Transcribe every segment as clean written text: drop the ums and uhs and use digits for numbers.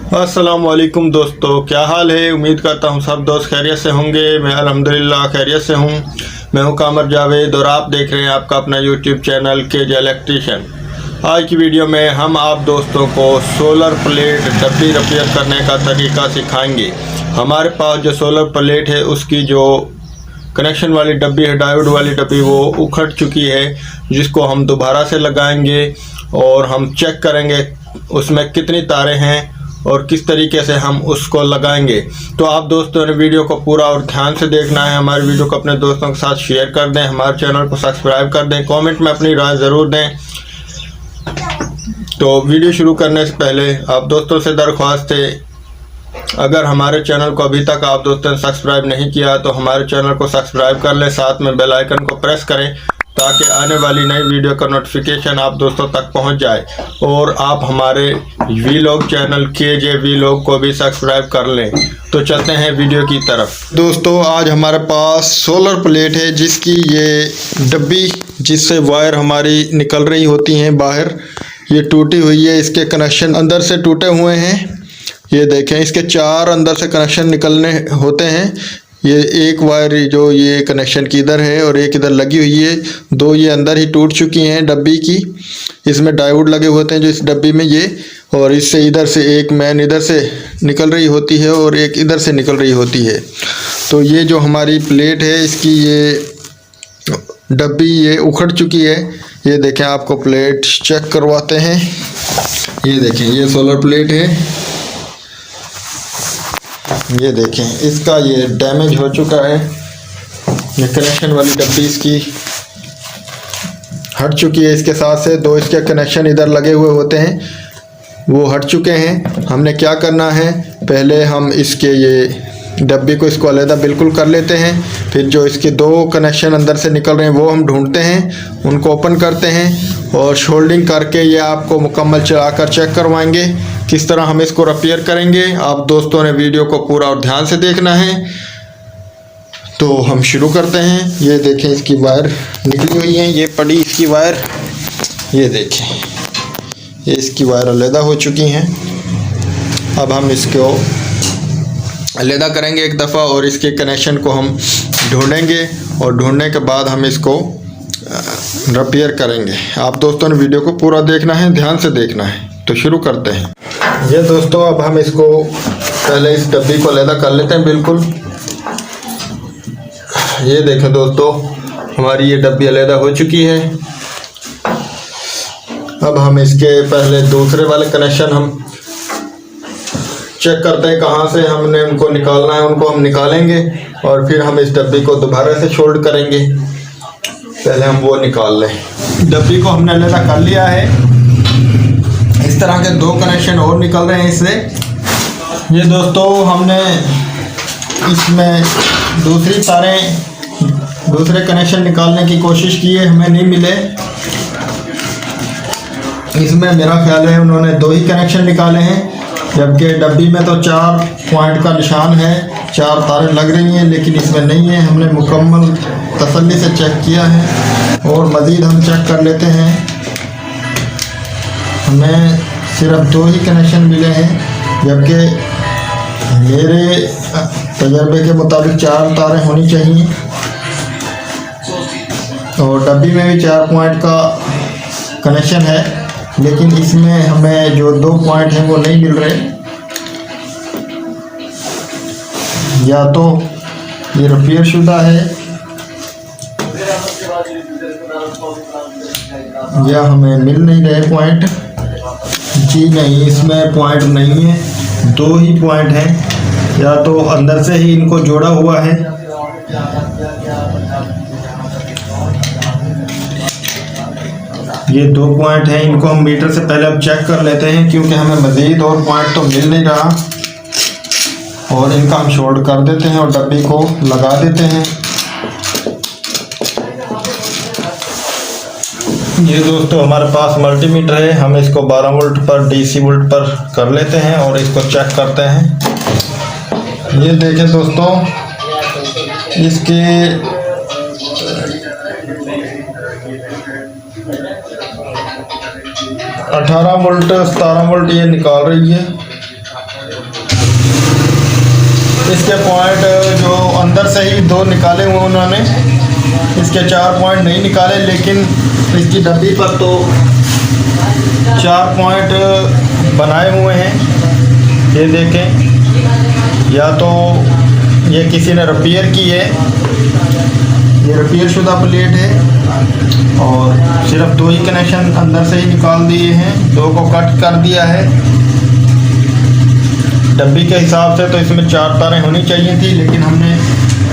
अस्सलामुअलैकुम दोस्तों, क्या हाल है। उम्मीद करता हूँ सब दोस्त खैरियत से होंगे। मैं अल्हम्दुलिल्लाह खैरियत से हूँ। मैं हूँ कामर जावेद और आप देख रहे हैं आपका अपना यूट्यूब चैनल केजे इलेक्ट्रीशियन। आज की वीडियो में हम आप दोस्तों को सोलर प्लेट डब्बी रिपेयर करने का तरीका सिखाएंगे। हमारे पास जो सोलर प्लेट है उसकी जो कनेक्शन वाली डब्बी है, डायोड वाली डब्बी, वो उखड़ चुकी है, जिसको हम दोबारा से लगाएंगे और हम चेक करेंगे उसमें कितनी तारें हैं और किस तरीके से हम उसको लगाएंगे। तो आप दोस्तों ने वीडियो को पूरा और ध्यान से देखना है। हमारे वीडियो को अपने दोस्तों के साथ शेयर कर दें, हमारे चैनल को सब्सक्राइब कर दें, कमेंट में अपनी राय ज़रूर दें। तो वीडियो शुरू करने से पहले आप दोस्तों से दरख्वास्त है, अगर हमारे चैनल को अभी तक आप दोस्तों ने सब्सक्राइब नहीं किया तो हमारे चैनल को सब्सक्राइब कर लें, साथ में बेल आइकन को प्रेस करें ताकि आने वाली नई वीडियो का नोटिफिकेशन आप दोस्तों तक पहुंच जाए। और आप हमारे वीलॉग चैनल केजे वीलॉग को भी सब्सक्राइब कर लें। तो चलते हैं वीडियो की तरफ। दोस्तों, आज हमारे पास सोलर प्लेट है जिसकी ये डब्बी, जिससे वायर हमारी निकल रही होती हैं बाहर, ये टूटी हुई है। इसके कनेक्शन अंदर से टूटे हुए हैं। ये देखें, इसके 4 अंदर से कनेक्शन निकलने होते हैं। ये एक वायर जो ये कनेक्शन की इधर है और एक इधर लगी हुई है, 2 ये अंदर ही टूट चुकी हैं डब्बी की। इसमें डायोड लगे होते हैं जो इस डब्बी में ये, और इससे इधर से एक मैन इधर से निकल रही होती है और एक इधर से निकल रही होती है। तो ये जो हमारी प्लेट है इसकी ये डब्बी ये उखड़ चुकी है। ये देखें, आपको प्लेट चेक करवाते हैं। ये देखें, ये सोलर प्लेट है। ये देखें, इसका ये डैमेज हो चुका है। ये कनेक्शन वाली डब्बी इसकी हट चुकी है। इसके साथ से 2 इसके कनेक्शन इधर लगे हुए होते हैं, वो हट चुके हैं। हमने क्या करना है, पहले हम इसके ये डब्बी को इसको अलग बिल्कुल कर लेते हैं। फिर जो इसके 2 कनेक्शन अंदर से निकल रहे हैं वो हम ढूंढते हैं, उनको ओपन करते हैं और शोल्डिंग करके ये आपको मुकम्मल चलाकर चेक करवाएंगे किस तरह हम इसको रिपेयर करेंगे। आप दोस्तों ने वीडियो को पूरा और ध्यान से देखना है। तो हम शुरू करते हैं। ये देखें, इसकी वायर निकली हुई है, ये पड़ी इसकी वायर। ये देखें, ये इसकी वायर अलग हो चुकी हैं। अब हम इसको अलग करेंगे एक दफ़ा और इसके कनेक्शन को हम ढूंढेंगे और ढूंढने के बाद हम इसको रिपेयर करेंगे। आप दोस्तों ने वीडियो को पूरा देखना है, ध्यान से देखना है। तो शुरू करते हैं। ये दोस्तों, अब हम इसको पहले इस डब्बी को अलग कर लेते हैं बिल्कुल। ये देखें दोस्तों, हमारी ये डब्बी अलग हो चुकी है। अब हम इसके पहले दूसरे वाले कनेक्शन हम चेक करते हैं कहाँ से हमने उनको निकालना है। उनको हम निकालेंगे और फिर हम इस डब्बी को दोबारा से शोल्ड करेंगे। पहले हम वो निकाल लें। डब्बी को हमने अलग कर लिया है। इस तरह के 2 कनेक्शन और निकल रहे हैं इससे। ये दोस्तों, हमने इसमें दूसरी तारें, दूसरे कनेक्शन निकालने की कोशिश की है, हमें नहीं मिले। इसमें मेरा ख्याल है उन्होंने 2 ही कनेक्शन निकाले हैं, जबकि डब्बी में तो 4 पॉइंट का निशान है, 4 तारें लग रही हैं, लेकिन इसमें नहीं है। हमने मुकम्मल तसल्ली से चेक किया है और मज़ीद हम चेक कर लेते हैं। हमें सिर्फ 2 ही कनेक्शन मिले हैं, जबकि मेरे तजर्बे के मुताबिक 4 तारें होनी चाहिए। और डब्बी में भी 4 पॉइंट का कनेक्शन है, लेकिन इसमें हमें जो 2 पॉइंट हैं वो नहीं मिल रहे। या तो ये रिपेयर शुदा है या हमें मिल नहीं रहे पॉइंट। जी नहीं, इसमें पॉइंट नहीं है, 2 ही पॉइंट हैं। या तो अंदर से ही इनको जोड़ा हुआ है, ये 2 पॉइंट हैं। इनको हम मीटर से पहले अब चेक कर लेते हैं, क्योंकि हमें मज़ीद और पॉइंट तो मिल नहीं रहा। और इनका हम शोल्ड कर देते हैं और डब्बी को लगा देते हैं। ये दोस्तों, हमारे पास मल्टीमीटर है, हम इसको 12 वोल्ट पर डीसी वोल्ट पर कर लेते हैं और इसको चेक करते हैं। ये देखें दोस्तों, इसके 18 वोल्ट 17 वोल्ट ये निकाल रही है। इसके पॉइंट जो अंदर से ही 2 निकाले हुए उन्होंने, इसके 4 पॉइंट नहीं निकाले, लेकिन इसकी डब्बी पर तो 4 पॉइंट बनाए हुए हैं। ये देखें, या तो ये किसी ने रिपेयर की है, ये रिपेयर शुदा प्लेट है, और सिर्फ 2 ही कनेक्शन अंदर से ही निकाल दिए हैं, 2 को कट कर दिया है। डब्बी के हिसाब से तो इसमें 4 तारें होनी चाहिए थी, लेकिन हमने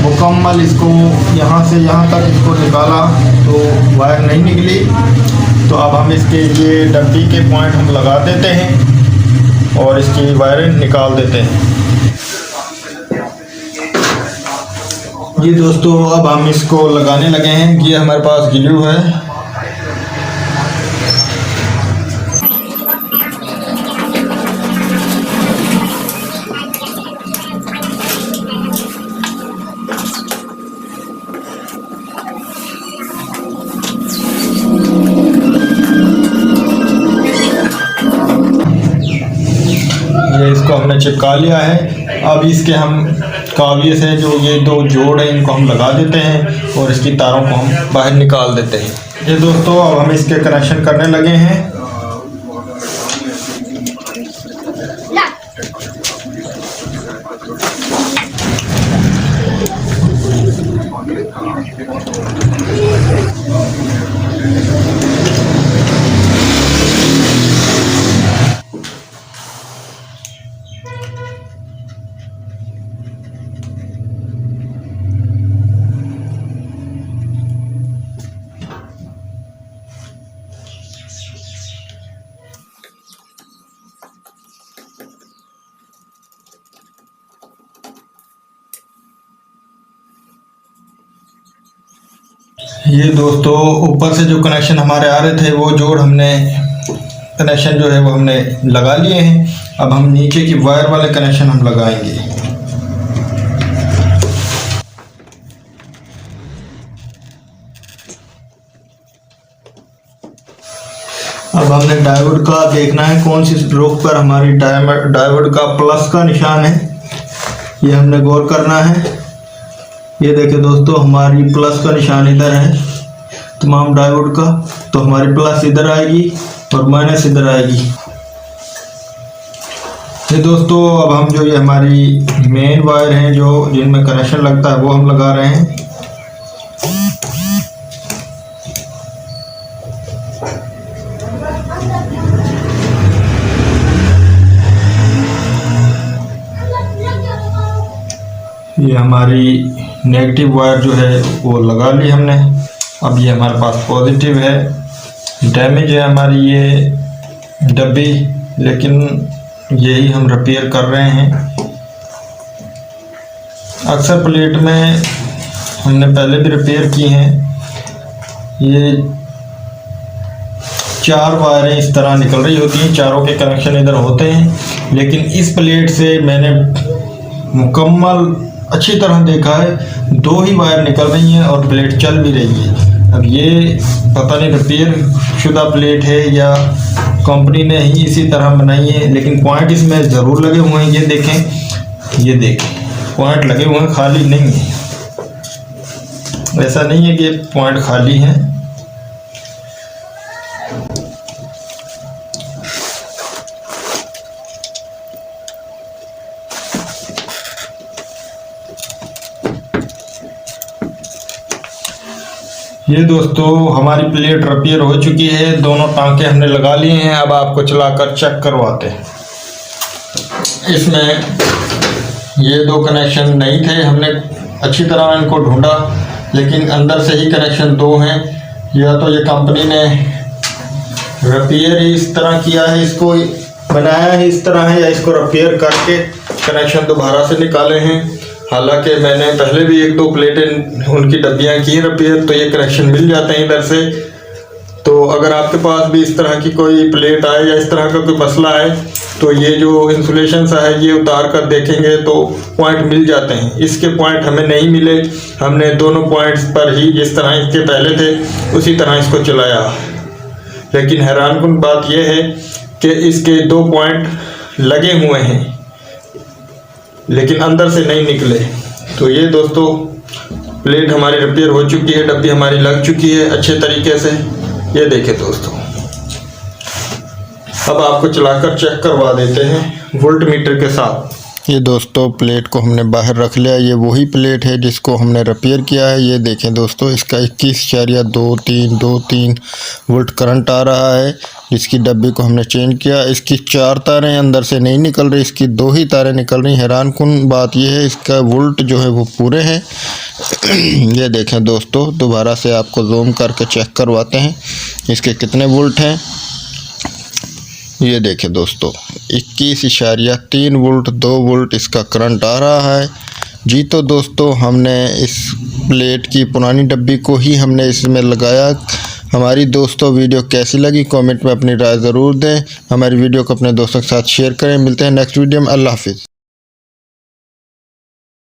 मुकम्मल इसको यहाँ से यहाँ तक इसको निकाला तो वायर नहीं निकली। तो अब हम इसके ये डब्बी के पॉइंट हम लगा देते हैं और इसकी वायरें निकाल देते हैं। जी दोस्तों, अब हम इसको लगाने लगे हैं। ये हमारे पास ग्लू है। ये इसको हमने चिपका लिया है। अब इसके हम काविये से जो ये 2 जोड़ हैं इनको हम लगा देते हैं और इसकी तारों को हम बाहर निकाल देते हैं। ये दोस्तों, अब हम इसके कनेक्शन करने लगे हैं। ये दोस्तों, ऊपर से जो कनेक्शन हमारे आ रहे थे वो जोड़ हमने कनेक्शन जो है वो हमने लगा लिए हैं। अब हम नीचे की वायर वाले कनेक्शन हम लगाएंगे। अब हमने डायोड का देखना है कौन सी रोक पर हमारी डायोड का प्लस का निशान है, ये हमने गौर करना है। ये देखिए दोस्तों, हमारी प्लस का निशान इधर है तमाम डायोड का, तो हमारी प्लस इधर आएगी और माइनस इधर आएगी। ये दोस्तों, अब हम जो ये हमारी मेन वायर हैं जो जिनमें कनेक्शन लगता है वो हम लगा रहे हैं। ये हमारी नेगेटिव वायर जो है वो लगा ली हमने। अब ये हमारे पास पॉजिटिव है। डैमेज है हमारी ये डब्बी, लेकिन यही हम रिपेयर कर रहे हैं। अक्सर प्लेट में हमने पहले भी रिपेयर की हैं। ये 4 वायरें इस तरह निकल रही होती हैं, चारों के कनेक्शन इधर होते हैं, लेकिन इस प्लेट से मैंने मुकम्मल अच्छी तरह देखा है 2 ही वायर निकल रही हैं और प्लेट चल भी रही है। अब ये पता नहीं रिपेयर शुदा प्लेट है या कंपनी ने ही इसी तरह बनाई है, लेकिन पॉइंट इसमें ज़रूर लगे हुए हैं। ये देखें पॉइंट लगे हुए हैं, खाली नहीं है। ऐसा नहीं है कि पॉइंट खाली हैं। ये दोस्तों, हमारी प्लेट रिपेयर हो चुकी है, दोनों टांके हमने लगा लिए हैं। अब आपको चलाकर चेक करवाते हैं। इसमें ये 2 कनेक्शन नहीं थे, हमने अच्छी तरह इनको ढूंढा, लेकिन अंदर से ही कनेक्शन 2 हैं। या तो ये कंपनी ने रिपेयर ही इस तरह किया है, इसको बनाया ही इस तरह है, या इसको रिपेयर करके कनेक्शन दोबारा से निकाले हैं। हालांकि मैंने पहले भी 1-2 प्लेटें उनकी डब्बियाँ की रिपेयर, तो ये कनेक्शन मिल जाते हैं इधर से। तो अगर आपके पास भी इस तरह की कोई प्लेट आए या इस तरह का कोई मसला है, तो ये जो इंसुलेशन सा है ये उतार कर देखेंगे तो पॉइंट मिल जाते हैं। इसके पॉइंट हमें नहीं मिले, हमने दोनों पॉइंट्स पर ही जिस तरह इसके पहले थे उसी तरह इसको चलाया। लेकिन हैरानकुन बात यह है कि इसके 2 पॉइंट लगे हुए हैं। लेकिन अंदर से नहीं निकले। तो ये दोस्तों प्लेट हमारी रिपेयर हो चुकी है, डब्बी हमारी लग चुकी है अच्छे तरीके से। ये देखें दोस्तों, अब आपको चलाकर चेक करवा देते हैं वोल्ट मीटर के साथ। ये दोस्तों प्लेट को हमने बाहर रख लिया। ये वही प्लेट है जिसको हमने रिपेयर किया है। ये देखें दोस्तों, इसका 21.23 वोल्ट करंट आ रहा है। इसकी डब्बी को हमने चेंज किया। इसकी 4 तारें अंदर से नहीं निकल रही, इसकी 2 ही तारें निकल रही। हैरानकुन बात यह है, इसका वोल्ट जो है वो पूरे हैं। ये देखें दोस्तों, दोबारा से आपको जूम करके चेक करवाते हैं इसके कितने वोल्ट हैं। ये देखें दोस्तों, 21.3 वोल्ट 2 वोल्ट इसका करंट आ रहा है जी। तो दोस्तों हमने इस प्लेट की पुरानी डब्बी को ही हमने इसमें लगाया। हमारी दोस्तों वीडियो कैसी लगी कमेंट में अपनी राय ज़रूर दें। हमारी वीडियो को अपने दोस्तों के साथ शेयर करें। मिलते हैं नेक्स्ट वीडियो में। अल्लाह हाफिज़।